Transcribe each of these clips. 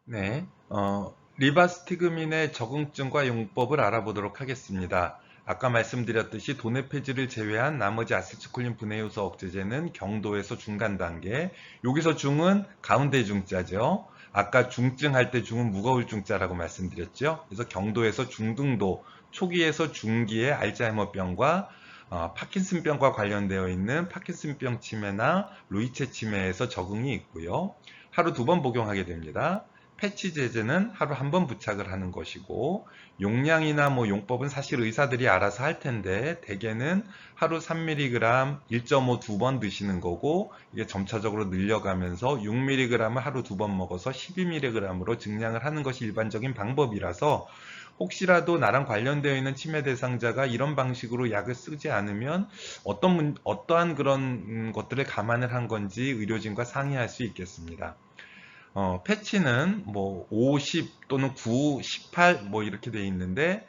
네, 리바스티그민의 적응증과 용법을 알아보도록 하겠습니다. 아까 말씀드렸듯이 도네페지를 제외한 나머지 아세틸콜린 분해 요소 억제제는 경도에서 중간 단계, 여기서 중은 가운데 중자죠. 아까 중증 할 때 중은 무거울 중자라고 말씀드렸죠. 그래서 경도에서 중등도, 초기에서 중기의 알츠하이머병과 파킨슨병과 관련되어 있는 파킨슨병 치매나 루이체 치매에서 적응이 있고요. 하루 2번 복용하게 됩니다. 패치 제제는 하루 1번 부착을 하는 것이고, 용량이나 용법은 사실 의사들이 알아서 할 텐데 대개는 하루 3mg 1.5 2번 드시는 거고, 이게 점차적으로 늘려가면서 6mg을 하루 2번 먹어서 12mg으로 증량을 하는 것이 일반적인 방법이라서, 혹시라도 나랑 관련되어 있는 치매 대상자가 이런 방식으로 약을 쓰지 않으면 어떠한 그런 것들을 감안을 한 건지 의료진과 상의할 수 있겠습니다. 패치는 50 또는 9, 18 이렇게 돼 있는데,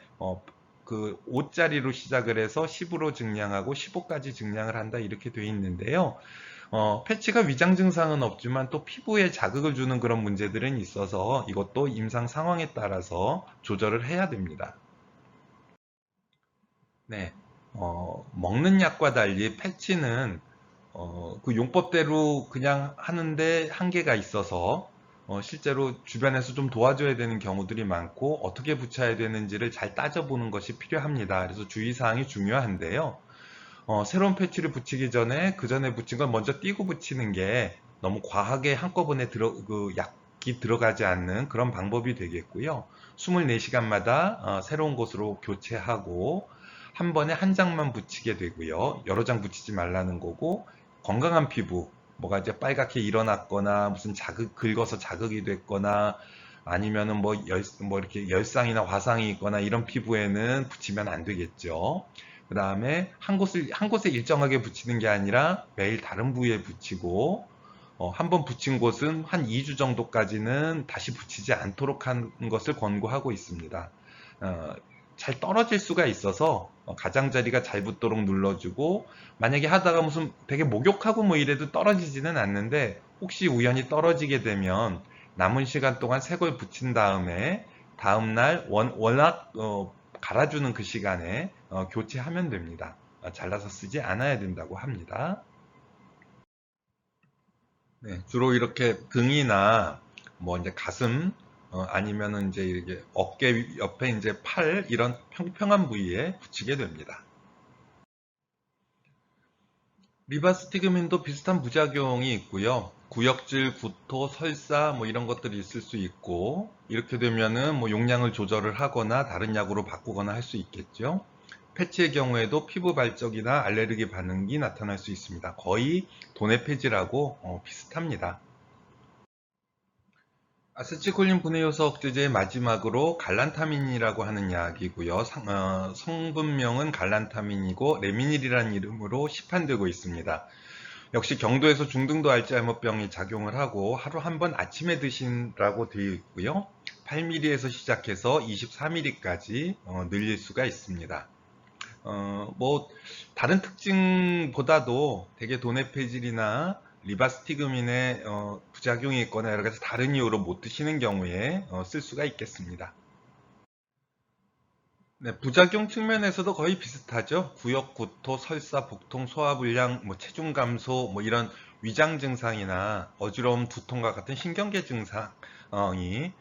그 5짜리로 시작을 해서 10으로 증량하고 15까지 증량을 한다 이렇게 돼 있는데요. 패치가 위장 증상은 없지만 또 피부에 자극을 주는 그런 문제들은 있어서 이것도 임상 상황에 따라서 조절을 해야 됩니다. 네, 먹는 약과 달리 패치는 그 용법대로 그냥 하는데 한계가 있어서 실제로 주변에서 좀 도와줘야 되는 경우들이 많고, 어떻게 붙여야 되는지를 잘 따져보는 것이 필요합니다. 그래서 주의사항이 중요한데요. 새로운 패치를 붙이기 전에 그 전에 붙인 걸 먼저 띄고 붙이는 게 너무 과하게 한꺼번에 그 약이 들어가지 않는 그런 방법이 되겠고요. 24시간마다 새로운 곳으로 교체하고 한 번에 한 장만 붙이게 되고요. 여러 장 붙이지 말라는 거고, 건강한 피부, 뭐가 이제 빨갛게 일어났거나 무슨 자극 긁어서 자극이 됐거나 아니면은 이렇게 열상이나 화상이 있거나 이런 피부에는 붙이면 안 되겠죠. 그 다음에 한 곳에 일정하게 붙이는 게 아니라 매일 다른 부위에 붙이고, 한 번 붙인 곳은 한 2주 정도까지는 다시 붙이지 않도록 하는 것을 권고하고 있습니다. 어, 잘 떨어질 수가 있어서 가장자리가 잘 붙도록 눌러주고, 만약에 하다가 무슨 되게 목욕하고 이래도 떨어지지는 않는데, 혹시 우연히 떨어지게 되면 남은 시간 동안 새 걸 붙인 다음에 다음날 워낙 갈아주는 그 시간에 교체하면 됩니다. 잘라서 쓰지 않아야 된다고 합니다. 네, 주로 이렇게 등이나 이제 가슴, 아니면은 이제 이렇게 어깨 옆에 이제 팔 이런 평평한 부위에 붙이게 됩니다. 리바스티그민도 비슷한 부작용이 있고요. 구역질, 구토, 설사 이런 것들이 있을 수 있고, 이렇게 되면은 용량을 조절을 하거나 다른 약으로 바꾸거나 할 수 있겠죠. 패치의 경우에도 피부 발적이나 알레르기 반응이 나타날 수 있습니다. 거의 도네페지라고 비슷합니다. 아세틸콜린 분해 요소 억제제의 마지막으로 갈란타민이라고 하는 약이고요. 성분명은 갈란타민이고 레미닐이라는 이름으로 시판되고 있습니다. 역시 경도에서 중등도 알츠하이머병이 작용을 하고 하루 한 번 아침에 드신라고 되어 있고요. 8ml에서 시작해서 24ml까지 늘릴 수가 있습니다. 다른 특징보다도 되게 도네페질이나 리바스티그민의 부작용이 있거나 여러 가지 다른 이유로 못 드시는 경우에 쓸 수가 있겠습니다. 네, 부작용 측면에서도 거의 비슷하죠. 구역 구토, 설사, 복통, 소화불량, 체중 감소, 이런 위장 증상이나 어지러움, 두통과 같은 신경계 증상이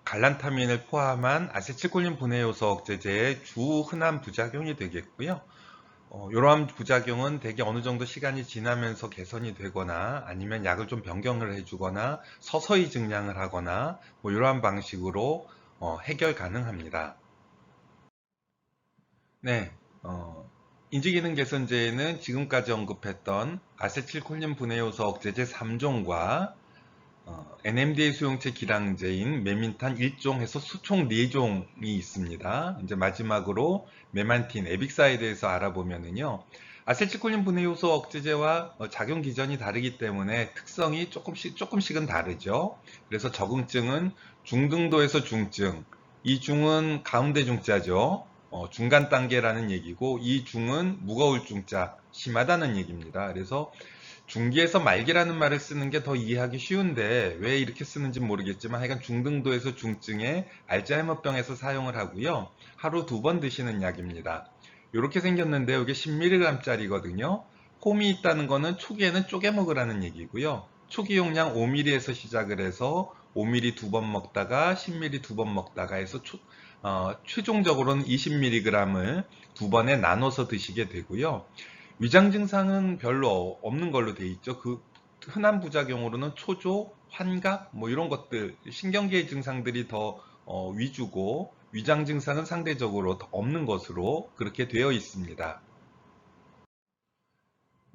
갈란타민을 포함한 아세틸콜린 분해 요소 억제제의 주 흔한 부작용이 되겠고요. 이러한 부작용은 대개 어느 정도 시간이 지나면서 개선이 되거나 아니면 약을 좀 변경을 해주거나 서서히 증량을 하거나 이러한 방식으로 해결 가능합니다. 네, 인지기능 개선제에는 지금까지 언급했던 아세틸콜린 분해 요소 억제제 3종과 NMDA 수용체 기량제인 메민탄 1종 해서 수총 4종이 있습니다. 이제 마지막으로 메만틴, 에빅사에 대해서 알아보면은요. 아세틸콜린 분해 요소 억제제와 작용 기전이 다르기 때문에 특성이 조금씩은 다르죠. 그래서 적응증은 중등도에서 중증, 이 중은 가운데 중자죠. 중간 단계라는 얘기고, 이 중은 무거울 중자, 심하다는 얘기입니다. 그래서 중기에서 말기라는 말을 쓰는 게 더 이해하기 쉬운데 왜 이렇게 쓰는지 모르겠지만 하여간 중등도에서 중증의 알츠하이머병에서 사용을 하고요. 하루 2번 드시는 약입니다. 이렇게 생겼는데 이게 10mg짜리거든요. 홈이 있다는 거는 초기에는 쪼개 먹으라는 얘기고요. 초기 용량 5ml에서 시작을 해서 5ml 2번 먹다가 10ml 2번 먹다가 해서 최종적으로는 20mg을 2번에 나눠서 드시게 되고요. 위장 증상은 별로 없는 걸로 돼 있죠. 그 흔한 부작용으로는 초조, 환각 뭐 이런 것들 신경계의 증상들이 더 위주고 위장 증상은 상대적으로 더 없는 것으로 그렇게 되어 있습니다.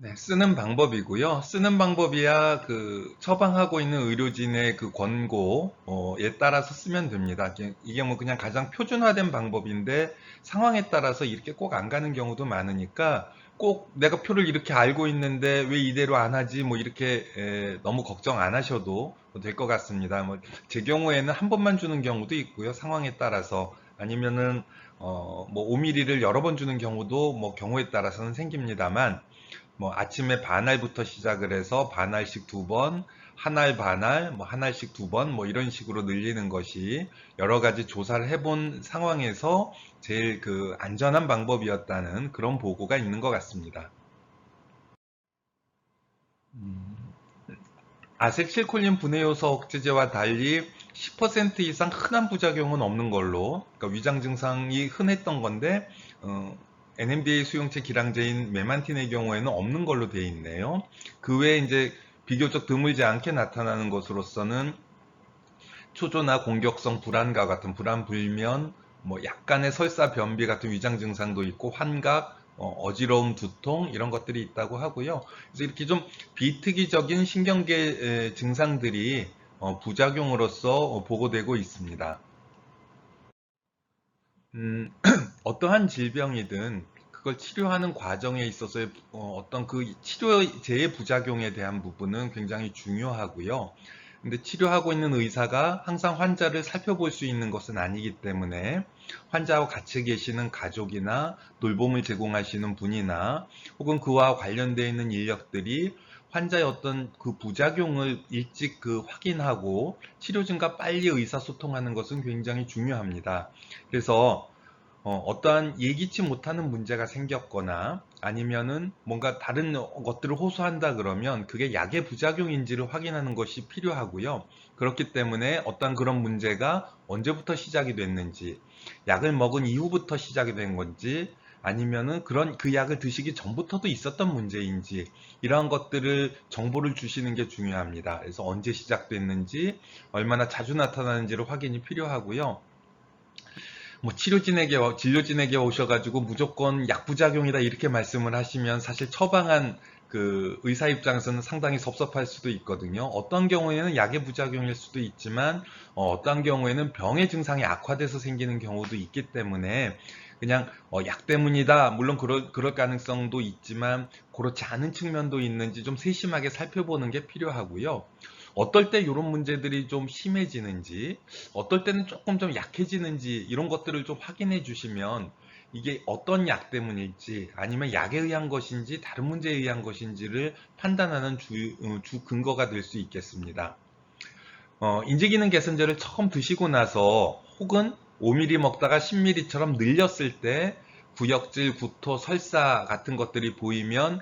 네, 쓰는 방법이고요. 쓰는 방법이야 그 처방하고 있는 의료진의 그 권고에 따라서 쓰면 됩니다. 이게 뭐 그냥 가장 표준화된 방법인데 상황에 따라서 이렇게 꼭 안 가는 경우도 많으니까 꼭 내가 표를 이렇게 알고 있는데 왜 이대로 안 하지 뭐 이렇게 너무 걱정 안 하셔도 될 것 같습니다. 뭐 제 경우에는 한 번만 주는 경우도 있고요. 상황에 따라서 아니면은 뭐 5ml를 여러 번 주는 경우도 뭐 경우에 따라서는 생깁니다만 뭐 아침에 반알부터 시작을 해서 반알씩 2번, 한알 반알, 뭐 한알씩 2번, 뭐 이런 식으로 늘리는 것이 여러 가지 조사를 해본 상황에서 제일 그 안전한 방법이었다는 그런 보고가 있는 것 같습니다. 아세틸콜린 분해 요소 억제제와 달리 10% 이상 흔한 부작용은 없는 걸로, 그러니까 위장 증상이 흔했던 건데 NMDA 수용체 기량제인 메만틴의 경우에는 없는 걸로 되어 있네요. 그 외에 이제 비교적 드물지 않게 나타나는 것으로서는 초조나 공격성 불안과 같은 불안 불면, 뭐 약간의 설사 변비 같은 위장 증상도 있고 환각, 어지러움, 두통 이런 것들이 있다고 하고요. 그래서 이렇게 좀 비특이적인 신경계 증상들이 부작용으로서 보고되고 있습니다. 어떠한 질병이든 그걸 치료하는 과정에 있어서의 어떤 그 치료제의 부작용에 대한 부분은 굉장히 중요하고요. 근데 치료하고 있는 의사가 항상 환자를 살펴볼 수 있는 것은 아니기 때문에 환자와 같이 계시는 가족이나 돌봄을 제공하시는 분이나 혹은 그와 관련되어 있는 인력들이 환자의 어떤 그 부작용을 일찍 그 확인하고 치료진과 빨리 의사소통하는 것은 굉장히 중요합니다. 그래서 떠한 예기치 못하는 문제가 생겼거나 아니면은 뭔가 다른 것들을 호소한다 그러면 그게 약의 부작용인지를 확인하는 것이 필요하고요. 그렇기 때문에 어떠한 그런 문제가 언제부터 시작이 됐는지, 약을 먹은 이후부터 시작이 된 건지, 아니면은 그런 그 약을 드시기 전부터도 있었던 문제인지 이러한 것들을 정보를 주시는 게 중요합니다. 그래서 언제 시작됐는지, 얼마나 자주 나타나는지를 확인이 필요하고요. 뭐 진료진에게 오셔가지고 무조건 약부작용이다 이렇게 말씀을 하시면 사실 처방한 그 의사 입장에서는 상당히 섭섭할 수도 있거든요. 어떤 경우에는 약의 부작용일 수도 있지만 어떤 경우에는 병의 증상이 악화돼서 생기는 경우도 있기 때문에 그냥 약 때문이다. 물론 그럴 가능성도 있지만 그렇지 않은 측면도 있는지 좀 세심하게 살펴보는 게 필요하고요. 어떨 때 이런 문제들이 좀 심해지는지, 어떨 때는 조금 좀 약해지는지 이런 것들을 좀 확인해 주시면 이게 어떤 약 때문일지 아니면 약에 의한 것인지 다른 문제에 의한 것인지를 판단하는 주 근거가 될 수 있겠습니다. 인지기능 개선제를 처음 드시고 나서 혹은 5ml 먹다가 10ml처럼 늘렸을 때 구역질, 구토, 설사 같은 것들이 보이면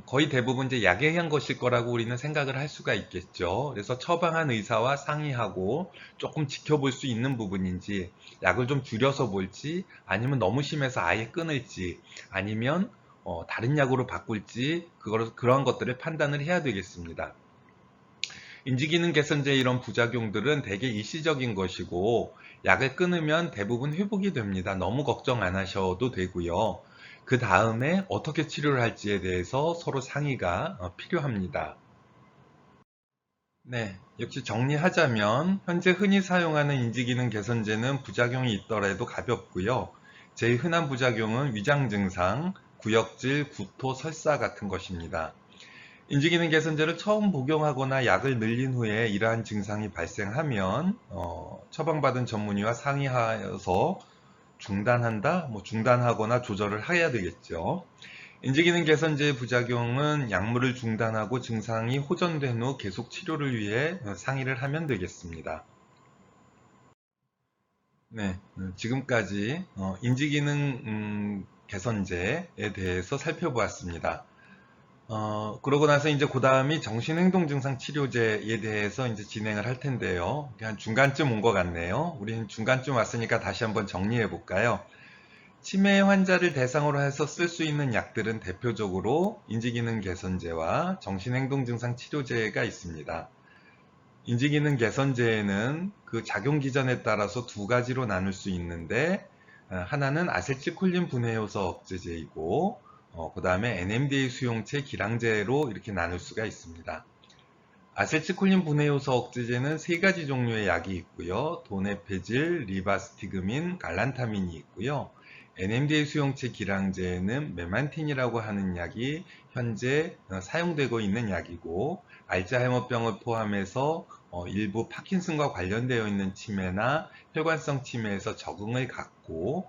거의 대부분 이제 약에 의한 것일 거라고 우리는 생각을 할 수가 있겠죠. 그래서 처방한 의사와 상의하고 조금 지켜볼 수 있는 부분인지 약을 좀 줄여서 볼지 아니면 너무 심해서 아예 끊을지 아니면 다른 약으로 바꿀지 그런 것들을 판단을 해야 되겠습니다. 인지기능 개선제 이런 부작용들은 대개 일시적인 것이고 약을 끊으면 대부분 회복이 됩니다. 너무 걱정 안 하셔도 되고요. 그 다음에 어떻게 치료를 할지에 대해서 서로 상의가 필요합니다. 네, 역시 정리하자면 현재 흔히 사용하는 인지기능 개선제는 부작용이 있더라도 가볍고요. 제일 흔한 부작용은 위장 증상, 구역질, 구토, 설사 같은 것입니다. 인지기능 개선제를 처음 복용하거나 약을 늘린 후에 이러한 증상이 발생하면 처방받은 전문의와 상의하여서 중단한다, 뭐 중단하거나 조절을 해야 되겠죠. 인지기능 개선제의 부작용은 약물을 중단하고 증상이 호전된 후 계속 치료를 위해 상의를 하면 되겠습니다. 네, 지금까지 인지기능 개선제에 대해서 살펴보았습니다. 그러고 나서 이제 그 다음이 정신행동증상 치료제에 대해서 이제 진행을 할 텐데요. 한 중간쯤 온 것 같네요. 우리는 중간쯤 왔으니까 다시 한번 정리해 볼까요? 치매 환자를 대상으로 해서 쓸 수 있는 약들은 대표적으로 인지기능 개선제와 정신행동증상 치료제가 있습니다. 인지기능 개선제에는 그 작용 기전에 따라서 두 가지로 나눌 수 있는데, 하나는 아세틸콜린 분해효소 억제제이고, 그 다음에 NMDA 수용체 기량제로 이렇게 나눌 수가 있습니다. 아세틸콜린 분해효소 억제제는 세 가지 종류의 약이 있고요. 도네페질, 리바스티그민, 갈란타민이 있고요. NMDA 수용체 기량제에는 메만틴이라고 하는 약이 현재 사용되고 있는 약이고, 알츠하이머병을 포함해서 일부 파킨슨과 관련되어 있는 치매나 혈관성 치매에서 적응을 갖고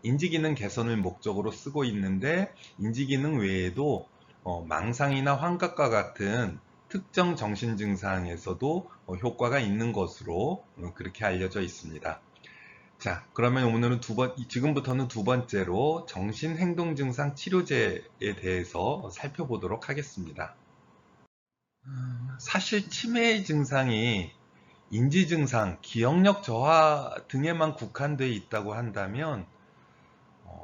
인지기능 개선을 목적으로 쓰고 있는데, 인지기능 외에도 망상이나 환각과 같은 특정 정신증상에서도 효과가 있는 것으로 그렇게 알려져 있습니다. 자, 그러면 오늘은 지금부터는 두 번째로 정신행동증상 치료제에 대해서 살펴보도록 하겠습니다. 사실 치매의 증상이 인지증상, 기억력 저하 등에만 국한되어 있다고 한다면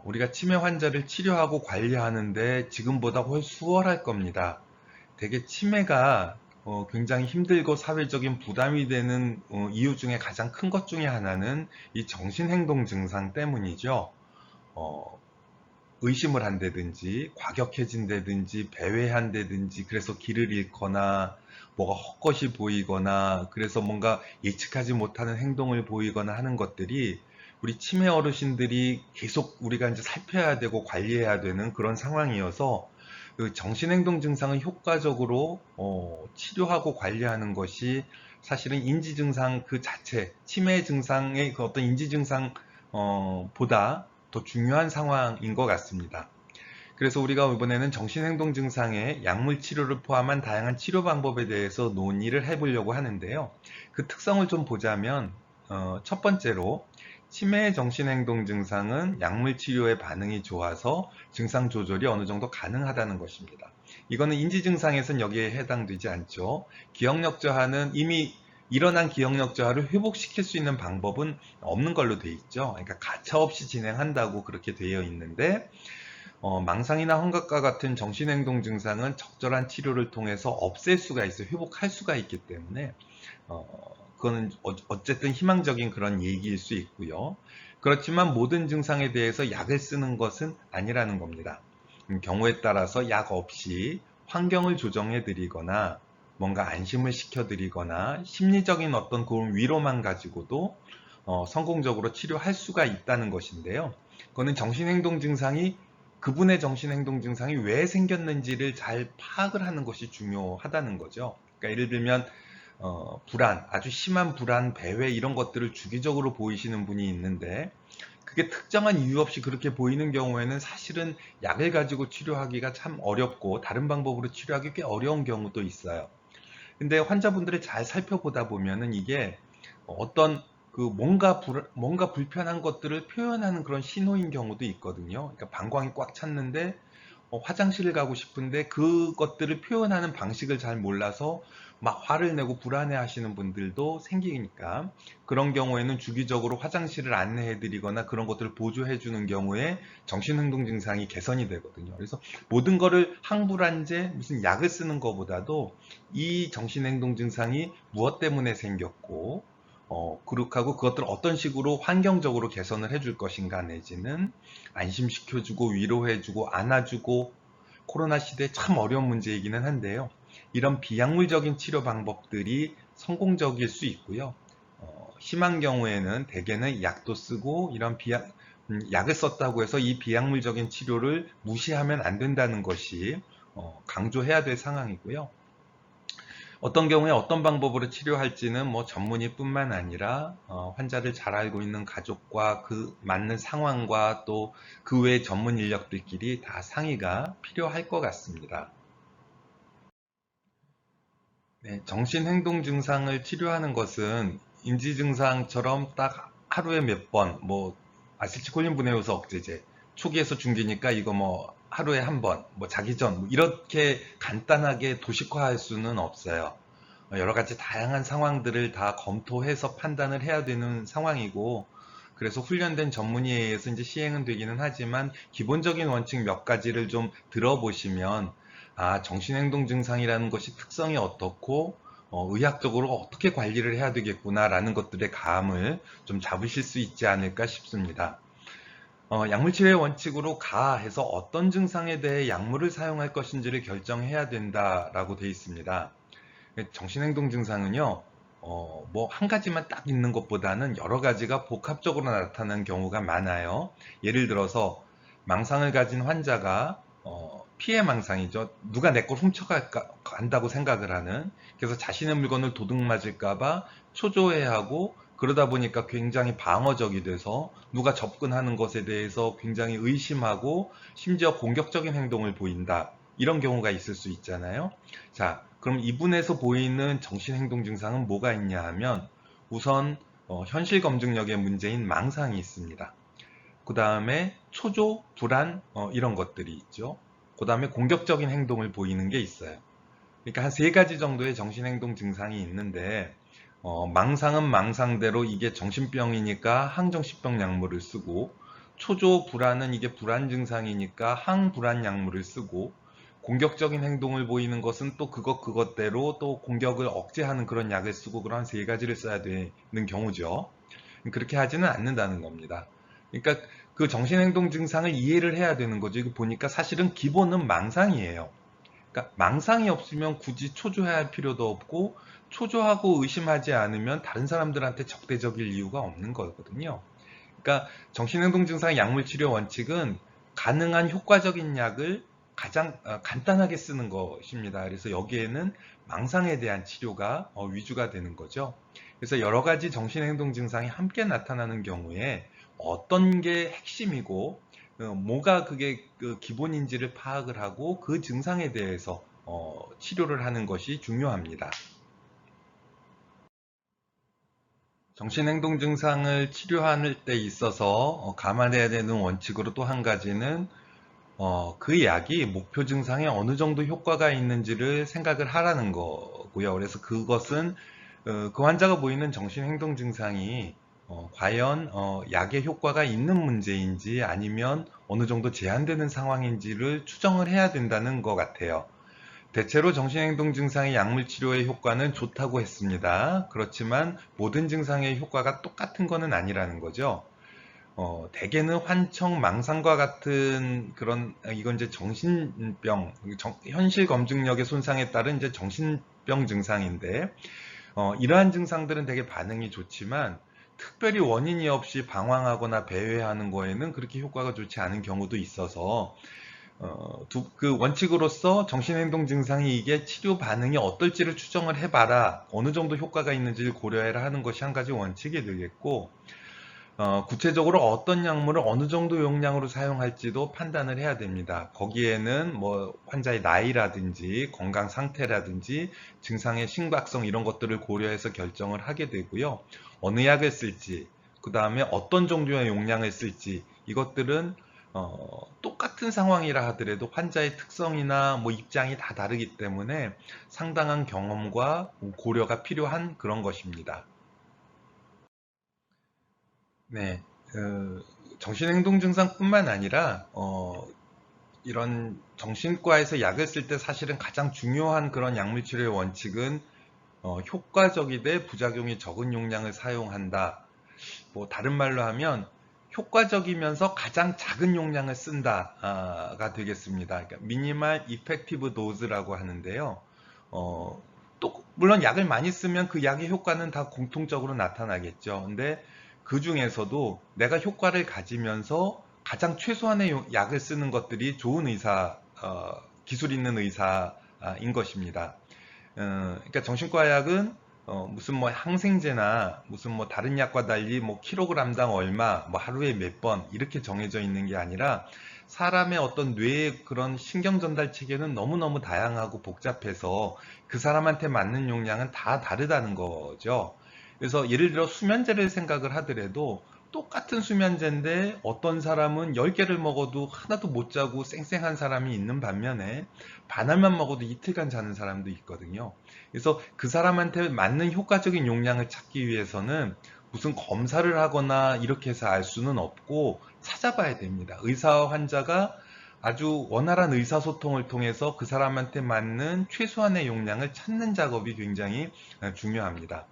우리가 치매 환자를 치료하고 관리하는데 지금보다 훨씬 수월할 겁니다. 되게 치매가 굉장히 힘들고 사회적인 부담이 되는 이유 중에 가장 큰 것 중에 하나는 이 정신행동 증상 때문이죠. 어, 의심을 한다든지 과격해진다든지 배회한다든지 그래서 길을 잃거나 뭐가 헛것이 보이거나 그래서 뭔가 예측하지 못하는 행동을 보이거나 하는 것들이 우리 치매 어르신들이 계속 우리가 이제 살펴야 되고 관리해야 되는 그런 상황이어서 그 정신행동 증상을 효과적으로 치료하고 관리하는 것이 사실은 인지 증상 그 자체, 치매 증상의 그 어떤 인지 증상 보다 더 중요한 상황인 것 같습니다. 그래서 우리가 이번에는 정신행동 증상의 약물 치료를 포함한 다양한 치료 방법에 대해서 논의를 해보려고 하는데요. 그 특성을 좀 보자면 첫 번째로 치매의 정신행동 증상은 약물 치료의 반응이 좋아서 증상 조절이 어느 정도 가능하다는 것입니다. 이거는 인지 증상에선 여기에 해당되지 않죠. 기억력 저하는 이미 일어난 기억력 저하를 회복시킬 수 있는 방법은 없는 걸로 돼 있죠. 그러니까 가차없이 진행한다고 그렇게 되어 있는데 망상이나 환각과 같은 정신행동 증상은 적절한 치료를 통해서 없앨 수가 있어요. 회복할 수가 있기 때문에 그거는 어쨌든 희망적인 그런 얘기일 수 있고요. 그렇지만 모든 증상에 대해서 약을 쓰는 것은 아니라는 겁니다. 경우에 따라서 약 없이 환경을 조정해 드리거나 뭔가 안심을 시켜 드리거나 심리적인 어떤 그런 위로만 가지고도 성공적으로 치료할 수가 있다는 것인데요. 그거는 정신행동 증상이 그분의 정신행동 증상이 왜 생겼는지를 잘 파악을 하는 것이 중요하다는 거죠. 그러니까 예를 들면 불안, 아주 심한 불안, 배회 이런 것들을 주기적으로 보이시는 분이 있는데 그게 특정한 이유 없이 그렇게 보이는 경우에는 사실은 약을 가지고 치료하기가 참 어렵고 다른 방법으로 치료하기 꽤 어려운 경우도 있어요. 근데 환자분들을 잘 살펴보다 보면은 이게 어떤 그 뭔가 불편한 것들을 표현하는 그런 신호인 경우도 있거든요. 그러니까 방광이 꽉 찼는데 화장실을 가고 싶은데 그것들을 표현하는 방식을 잘 몰라서 막 화를 내고 불안해 하시는 분들도 생기니까 그런 경우에는 주기적으로 화장실을 안내해 드리거나 그런 것들을 보조해 주는 경우에 정신행동 증상이 개선이 되거든요. 그래서 모든 거를 항불안제 무슨 약을 쓰는 것보다도 이 정신행동 증상이 무엇 때문에 생겼고 그룩하고 그것들을 어떤 식으로 환경적으로 개선을 해줄 것인가 내지는 안심시켜주고 위로해주고 안아주고 코로나 시대에 참 어려운 문제이기는 한데요. 이런 비약물적인 치료 방법들이 성공적일 수 있고요. 심한 경우에는 대개는 약도 쓰고 이런 약을 썼다고 해서 이 비약물적인 치료를 무시하면 안 된다는 것이 강조해야 될 상황이고요. 어떤 경우에 어떤 방법으로 치료할지는 뭐 전문의뿐만 아니라 환자를 잘 알고 있는 가족과 그 맞는 상황과 또 그 외 전문 인력들끼리 다 상의가 필요할 것 같습니다. 네, 정신행동 증상을 치료하는 것은 인지 증상처럼 딱 하루에 몇 번, 뭐 아세틸콜린 분해효소 억제제 초기에서 중기니까 이거 뭐 하루에 한 번, 뭐 자기 전 이렇게 간단하게 도식화할 수는 없어요. 여러 가지 다양한 상황들을 다 검토해서 판단을 해야 되는 상황이고, 그래서 훈련된 전문의에 의해서 이제 시행은 되기는 하지만 기본적인 원칙 몇 가지를 좀 들어보시면 정신행동 증상이라는 것이 특성이 어떻고 의학적으로 어떻게 관리를 해야 되겠구나라는 것들의 감을 좀 잡으실 수 있지 않을까 싶습니다. 약물치료의 원칙으로 해서 어떤 증상에 대해 약물을 사용할 것인지를 결정해야 된다라고 되어 있습니다. 정신행동 증상은요, 뭐 한 가지만 딱 있는 것보다는 여러 가지가 복합적으로 나타나는 경우가 많아요. 예를 들어서 망상을 가진 환자가 피해 망상이죠. 누가 내 걸 훔쳐간다고 생각을 하는. 그래서 자신의 물건을 도둑 맞을까봐 초조해하고 그러다 보니까 굉장히 방어적이 돼서 누가 접근하는 것에 대해서 굉장히 의심하고 심지어 공격적인 행동을 보인다. 이런 경우가 있을 수 있잖아요. 자, 그럼 이분에서 보이는 정신행동 증상은 뭐가 있냐 하면 우선 현실 검증력의 문제인 망상이 있습니다. 그 다음에 초조, 불안 이런 것들이 있죠. 그 다음에 공격적인 행동을 보이는 게 있어요. 그러니까 한 세 가지 정도의 정신행동 증상이 있는데 망상은 망상대로 이게 정신병이니까 항정신병 약물을 쓰고 초조 불안은 이게 불안 증상이니까 항불안 약물을 쓰고 공격적인 행동을 보이는 것은 또 그것대로 또 공격을 억제하는 그런 약을 쓰고 그런 세 가지를 써야 되는 경우죠. 그렇게 하지는 않는다는 겁니다. 그러니까 그 정신행동 증상을 이해를 해야 되는 거죠. 이거 보니까 사실은 기본은 망상이에요. 그러니까 망상이 없으면 굳이 초조해야 할 필요도 없고 초조하고 의심하지 않으면 다른 사람들한테 적대적일 이유가 없는 거거든요. 그러니까 정신행동 증상 약물치료 원칙은 가능한 효과적인 약을 가장 간단하게 쓰는 것입니다. 그래서 여기에는 망상에 대한 치료가 위주가 되는 거죠. 그래서 여러 가지 정신행동 증상이 함께 나타나는 경우에 어떤 게 핵심이고 뭐가 그게 그 기본인지를 파악을 하고 그 증상에 대해서 치료를 하는 것이 중요합니다. 정신행동 증상을 치료하는 데 있어서 감안해야 되는 원칙으로 또 한 가지는 그 약이 목표 증상에 어느 정도 효과가 있는지를 생각을 하라는 거고요. 그래서 그것은 그 환자가 보이는 정신행동 증상이 과연 약의 효과가 있는 문제인지 아니면 어느 정도 제한되는 상황인지를 추정을 해야 된다는 것 같아요. 대체로 정신행동 증상의 약물 치료의 효과는 좋다고 했습니다. 그렇지만 모든 증상의 효과가 똑같은 것은 아니라는 거죠. 대개는 환청, 망상과 같은 그런, 이건 이제 정신병, 현실 검증력의 손상에 따른 이제 정신병 증상인데, 이러한 증상들은 되게 반응이 좋지만, 특별히 원인이 없이 방황하거나 배회하는 거에는 그렇게 효과가 좋지 않은 경우도 있어서, 그 원칙으로서 정신행동 증상이 이게 치료 반응이 어떨지를 추정을 해봐라. 어느 정도 효과가 있는지를 고려해라 하는 것이 한 가지 원칙이 되겠고, 구체적으로 어떤 약물을 어느 정도 용량으로 사용할지도 판단을 해야 됩니다. 거기에는 뭐 환자의 나이라든지 건강 상태라든지 증상의 심각성 이런 것들을 고려해서 결정을 하게 되고요. 어느 약을 쓸지, 그 다음에 어떤 종류의 용량을 쓸지 이것들은 똑같은 상황이라 하더라도 환자의 특성이나 뭐 입장이 다 다르기 때문에 상당한 경험과 고려가 필요한 그런 것입니다. 네, 정신행동 증상뿐만 아니라 이런 정신과에서 약을 쓸 때 사실은 가장 중요한 그런 약물 치료의 원칙은 효과적이되 부작용이 적은 용량을 사용한다. 뭐 다른 말로 하면 효과적이면서 가장 작은 용량을 쓴다가 되겠습니다. 그러니까 미니멀 이펙티브 도즈라고 하는데요. 또 물론 약을 많이 쓰면 그 약의 효과는 다 공통적으로 나타나겠죠. 근데 그 중에서도 내가 효과를 가지면서 가장 최소한의 약을 쓰는 것들이 좋은 기술 있는 의사인 것입니다. 그러니까 정신과 약은 무슨 뭐 항생제나 무슨 뭐 다른 약과 달리 뭐 킬로그램당 얼마, 뭐 하루에 몇 번 이렇게 정해져 있는 게 아니라 사람의 어떤 뇌의 그런 신경 전달 체계는 너무너무 다양하고 복잡해서 그 사람한테 맞는 용량은 다 다르다는 거죠. 그래서 예를 들어 수면제를 생각을 하더라도 똑같은 수면제인데 어떤 사람은 10개를 먹어도 하나도 못 자고 쌩쌩한 사람이 있는 반면에 반알만 먹어도 이틀간 자는 사람도 있거든요. 그래서 그 사람한테 맞는 효과적인 용량을 찾기 위해서는 무슨 검사를 하거나 이렇게 해서 알 수는 없고 찾아봐야 됩니다. 의사와 환자가 아주 원활한 의사소통을 통해서 그 사람한테 맞는 최소한의 용량을 찾는 작업이 굉장히 중요합니다.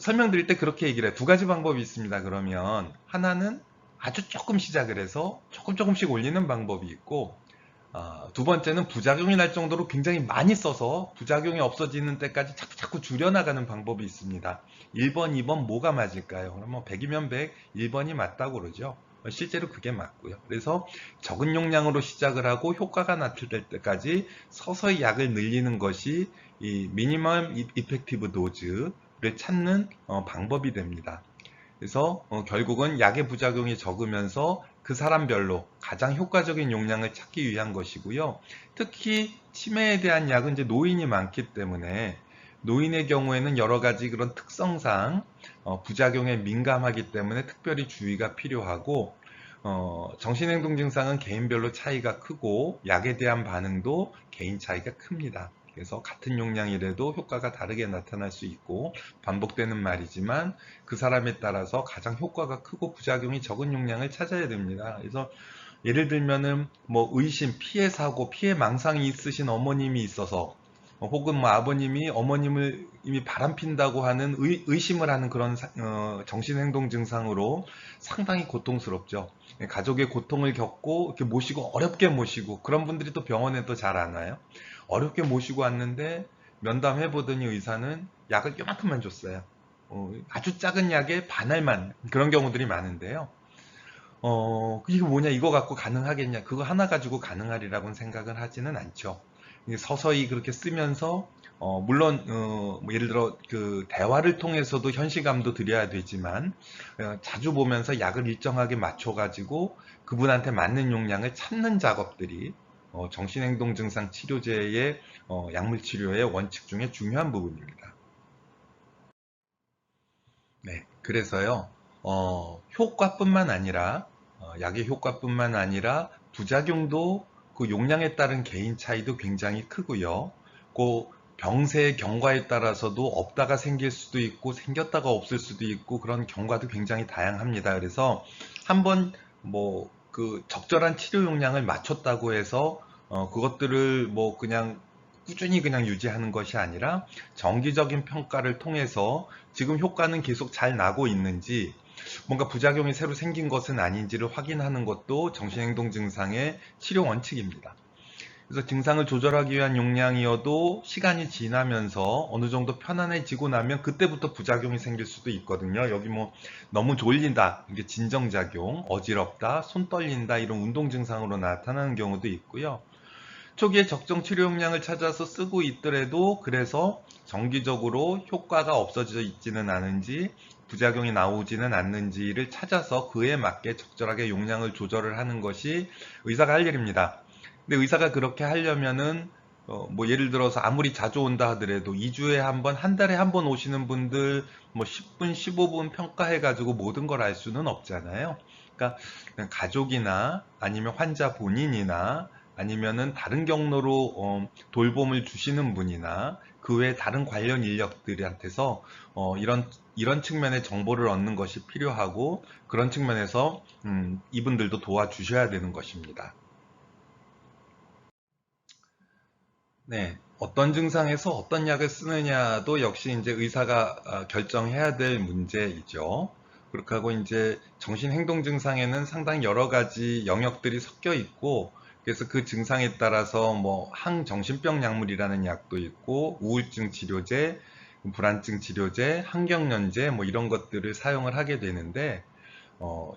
설명드릴 때 그렇게 얘기를 해요. 두 가지 방법이 있습니다. 그러면 하나는 아주 조금 시작을 해서 조금씩 올리는 방법이 있고, 두 번째는 부작용이 날 정도로 굉장히 많이 써서 부작용이 없어지는 때까지 자꾸 줄여나가는 방법이 있습니다. 1번, 2번 뭐가 맞을까요? 그럼 뭐 100이면 100, 1번이 맞다고 그러죠. 실제로 그게 맞고요. 그래서 적은 용량으로 시작을 하고 효과가 나타날 때까지 서서히 약을 늘리는 것이 이 미니멈 이펙티브 도즈를 찾는 방법이 됩니다. 그래서 결국은 약의 부작용이 적으면서 그 사람별로 가장 효과적인 용량을 찾기 위한 것이고요. 특히 치매에 대한 약은 이제 노인이 많기 때문에 노인의 경우에는 여러 가지 그런 특성상 부작용에 민감하기 때문에 특별히 주의가 필요하고, 정신행동 증상은 개인별로 차이가 크고 약에 대한 반응도 개인 차이가 큽니다. 그래서 같은 용량이라도 효과가 다르게 나타날 수 있고, 반복되는 말이지만 그 사람에 따라서 가장 효과가 크고 부작용이 적은 용량을 찾아야 됩니다. 그래서 예를 들면은 뭐 의심, 피해 사고, 피해 망상이 있으신 어머님이 있어서 혹은 뭐 아버님이 어머님을 이미 바람핀다고 하는 의심을 하는 그런 정신행동 증상으로 상당히 고통스럽죠. 가족의 고통을 겪고 이렇게 모시고 어렵게 모시고 그런 분들이 또 병원에 또 잘 안 와요. 어렵게 모시고 왔는데 면담해 보더니 의사는 약을 요만큼만 줬어요. 아주 작은 약에 반알만 그런 경우들이 많은데요. 이거 뭐냐, 이거 갖고 가능하겠냐, 그거 하나 가지고 가능하리라고는 생각을 하지는 않죠. 이게 서서히 그렇게 쓰면서, 물론, 뭐 예를 들어, 그, 대화를 통해서도 현실감도 드려야 되지만, 자주 보면서 약을 일정하게 맞춰가지고 그분한테 맞는 용량을 찾는 작업들이, 정신행동 증상 치료제의, 약물 치료의 원칙 중에 중요한 부분입니다. 네, 그래서요, 효과뿐만 아니라, 약의 효과뿐만 아니라 부작용도 그 용량에 따른 개인 차이도 굉장히 크고요. 그 병세의 경과에 따라서도 없다가 생길 수도 있고 생겼다가 없을 수도 있고 그런 경과도 굉장히 다양합니다. 그래서 한번 뭐 그 적절한 치료 용량을 맞췄다고 해서 그것들을 뭐 그냥 꾸준히 그냥 유지하는 것이 아니라 정기적인 평가를 통해서 지금 효과는 계속 잘 나고 있는지, 뭔가 부작용이 새로 생긴 것은 아닌지를 확인하는 것도 정신행동 증상의 치료 원칙입니다. 그래서 증상을 조절하기 위한 용량이어도 시간이 지나면서 어느 정도 편안해지고 나면 그때부터 부작용이 생길 수도 있거든요. 여기 뭐 너무 졸린다, 이게 진정작용, 어지럽다, 손 떨린다 이런 운동 증상으로 나타나는 경우도 있고요. 초기에 적정 치료 용량을 찾아서 쓰고 있더라도 그래서 정기적으로 효과가 없어져 있지는 않은지 부작용이 나오지는 않는지를 찾아서 그에 맞게 적절하게 용량을 조절을 하는 것이 의사가 할 일입니다. 근데 의사가 그렇게 하려면은 뭐 예를 들어서 아무리 자주 온다 하더라도 2주에 한 번, 한 달에 한 번 오시는 분들 뭐 10분, 15분 평가해 가지고 모든 걸 알 수는 없잖아요. 그러니까 그냥 가족이나 아니면 환자 본인이나 아니면은 다른 경로로 돌봄을 주시는 분이나 그 외에 다른 관련 인력들한테서 이런 측면의 정보를 얻는 것이 필요하고 그런 측면에서 이분들도 도와주셔야 되는 것입니다. 네, 어떤 증상에서 어떤 약을 쓰느냐도 역시 이제 의사가 결정해야 될 문제이죠. 그렇게 하고 이제 정신행동 증상에는 상당히 여러 가지 영역들이 섞여 있고, 그래서 그 증상에 따라서 뭐 항정신병 약물이라는 약도 있고, 우울증 치료제, 불안증 치료제, 항경련제 뭐 이런 것들을 사용을 하게 되는데,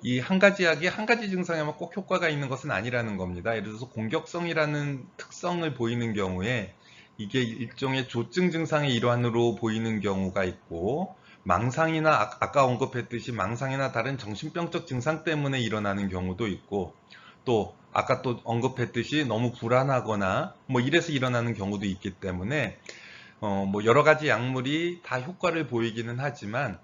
이 한 가지 약이 한 가지 증상에만 꼭 효과가 있는 것은 아니라는 겁니다. 예를 들어서 공격성이라는 특성을 보이는 경우에 이게 일종의 조증 증상의 일환으로 보이는 경우가 있고, 망상이나 아까 언급했듯이 망상이나 다른 정신병적 증상 때문에 일어나는 경우도 있고, 또 아까 또 언급했듯이 너무 불안하거나 뭐 이래서 일어나는 경우도 있기 때문에 뭐 여러 가지 약물이 다 효과를 보이기는 하지만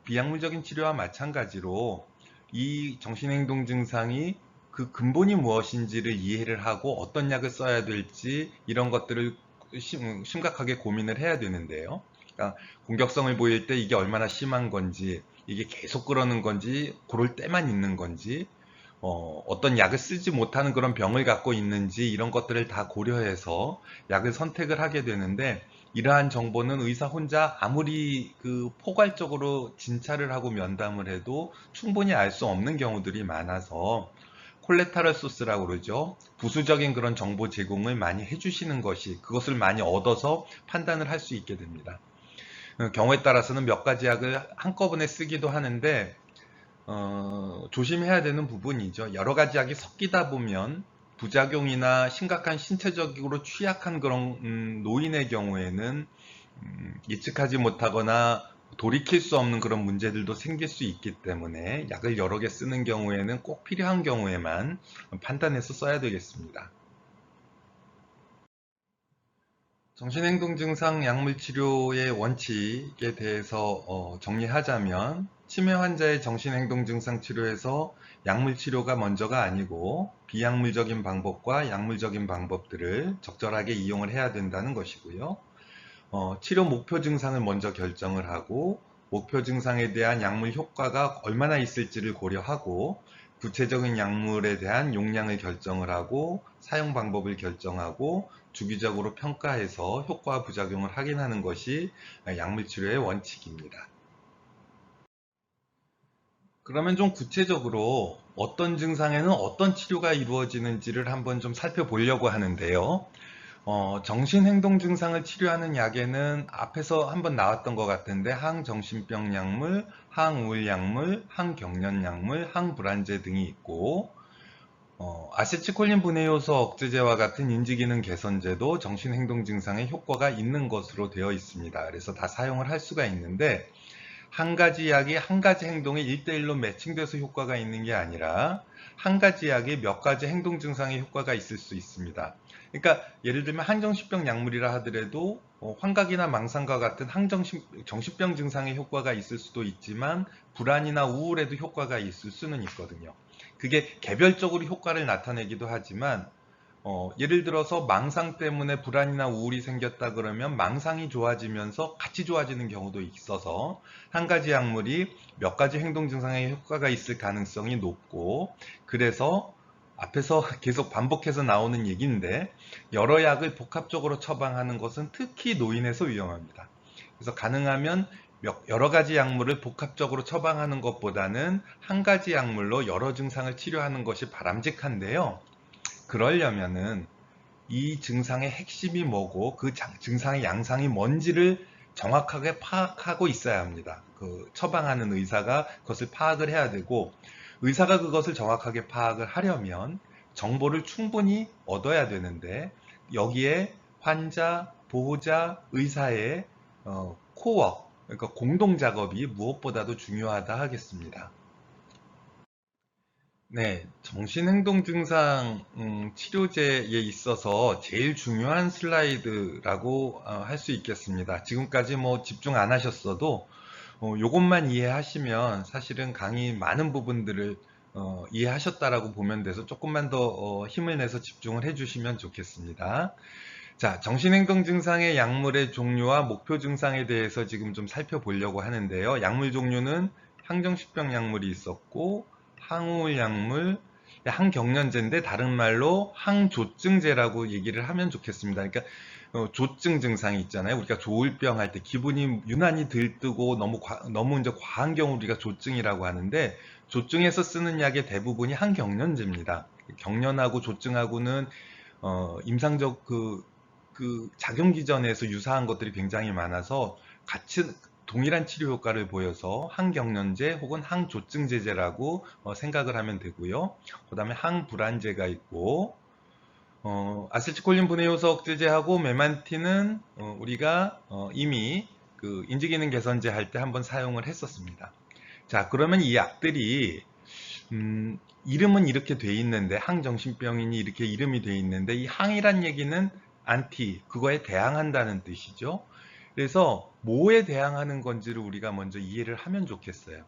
비약물적인 치료와 마찬가지로 이 정신행동 증상이 그 근본이 무엇인지를 이해를 하고 어떤 약을 써야 될지 이런 것들을 심각하게 고민을 해야 되는데요. 그러니까 공격성을 보일 때 이게 얼마나 심한 건지, 이게 계속 그러는 건지, 그럴 때만 있는 건지, 어떤 약을 쓰지 못하는 그런 병을 갖고 있는지 이런 것들을 다 고려해서 약을 선택을 하게 되는데, 이러한 정보는 의사 혼자 아무리 그 포괄적으로 진찰을 하고 면담을 해도 충분히 알 수 없는 경우들이 많아서 콜레타럴 소스라고 그러죠. 부수적인 그런 정보 제공을 많이 해주시는 것이, 그것을 많이 얻어서 판단을 할 수 있게 됩니다. 경우에 따라서는 몇 가지 약을 한꺼번에 쓰기도 하는데 조심해야 되는 부분이죠. 여러 가지 약이 섞이다 보면 부작용이나 심각한 신체적으로 취약한 그런 노인의 경우에는 예측하지 못하거나 돌이킬 수 없는 그런 문제들도 생길 수 있기 때문에 약을 여러 개 쓰는 경우에는 꼭 필요한 경우에만 판단해서 써야 되겠습니다. 정신행동증상 약물치료의 원칙에 대해서 정리하자면, 치매 환자의 정신행동증상 치료에서 약물치료가 먼저가 아니고 비약물적인 방법과 약물적인 방법들을 적절하게 이용을 해야 된다는 것이고요. 치료 목표 증상을 먼저 결정을 하고 목표 증상에 대한 약물 효과가 얼마나 있을지를 고려하고 구체적인 약물에 대한 용량을 결정을 하고 사용 방법을 결정하고 주기적으로 평가해서 효과와 부작용을 확인하는 것이 약물 치료의 원칙입니다. 그러면 좀 구체적으로 어떤 증상에는 어떤 치료가 이루어지는지를 한번 좀 살펴보려고 하는데요. 정신행동 증상을 치료하는 약에는 앞에서 한번 나왔던 것 같은데 항정신병 약물, 항우울 약물, 항경련 약물, 항불안제 등이 있고 아세틸콜린 분해 요소 억제제와 같은 인지기능 개선제도 정신행동 증상에 효과가 있는 것으로 되어 있습니다. 그래서 다 사용을 할 수가 있는데 한 가지 약이 한 가지 행동에 1대1로 매칭돼서 효과가 있는 게 아니라 한 가지 약이 몇 가지 행동 증상에 효과가 있을 수 있습니다. 그러니까 예를 들면 항정신병 약물이라 하더라도 환각이나 망상과 같은 정신병 증상에 효과가 있을 수도 있지만 불안이나 우울에도 효과가 있을 수는 있거든요. 그게 개별적으로 효과를 나타내기도 하지만 예를 들어서 망상 때문에 불안이나 우울이 생겼다 그러면 망상이 좋아지면서 같이 좋아지는 경우도 있어서 한 가지 약물이 몇 가지 행동 증상에 효과가 있을 가능성이 높고, 그래서 앞에서 계속 반복해서 나오는 얘기인데 여러 약을 복합적으로 처방하는 것은 특히 노인에서 위험합니다. 그래서 가능하면 여러 가지 약물을 복합적으로 처방하는 것보다는 한 가지 약물로 여러 증상을 치료하는 것이 바람직한데요. 그러려면은 이 증상의 핵심이 뭐고 그 증상의 양상이 뭔지를 정확하게 파악하고 있어야 합니다. 그 처방하는 의사가 그것을 파악을 해야 되고, 의사가 그것을 정확하게 파악을 하려면 정보를 충분히 얻어야 되는데, 여기에 환자, 보호자, 의사의 코어, 그러니까 공동 작업이 무엇보다도 중요하다 하겠습니다. 네, 정신행동 증상 치료제에 있어서 제일 중요한 슬라이드라고 할 수 있겠습니다. 지금까지 뭐 집중 안 하셨어도 요것만 이해하시면 사실은 강의 많은 부분들을 이해하셨다라고 보면 돼서 조금만 더 힘을 내서 집중을 해주시면 좋겠습니다. 자, 정신행동 증상의 약물의 종류와 목표 증상에 대해서 지금 좀 살펴보려고 하는데요. 약물 종류는 항정신병 약물이 있었고, 항우울 약물, 항경련제인데 다른 말로 항조증제라고 얘기를 하면 좋겠습니다. 그러니까 조증 증상이 있잖아요. 우리가 조울병 할 때 기분이 유난히 들뜨고 너무 이제 과한 경우 우리가 조증이라고 하는데, 조증에서 쓰는 약의 대부분이 항경련제입니다. 경련하고 조증하고는 임상적 그 작용 기전에서 유사한 것들이 굉장히 많아서 같이 동일한 치료 효과를 보여서 항경련제 혹은 항조증제제라고 생각을 하면 되고요. 그 다음에 항불안제가 있고, 아세틸콜린 분해효소 억제제하고 메만틴은 우리가 이미 그 인지기능 개선제 할 때 한번 사용을 했었습니다. 자, 그러면 이 약들이 이름은 이렇게 돼 있는데, 항정신병이니 이렇게 이름이 돼 있는데, 이 항이란 얘기는 안티, 그거에 대항한다는 뜻이죠. 그래서 뭐에 대항하는 건지를 우리가 먼저 이해를 하면 좋겠어요.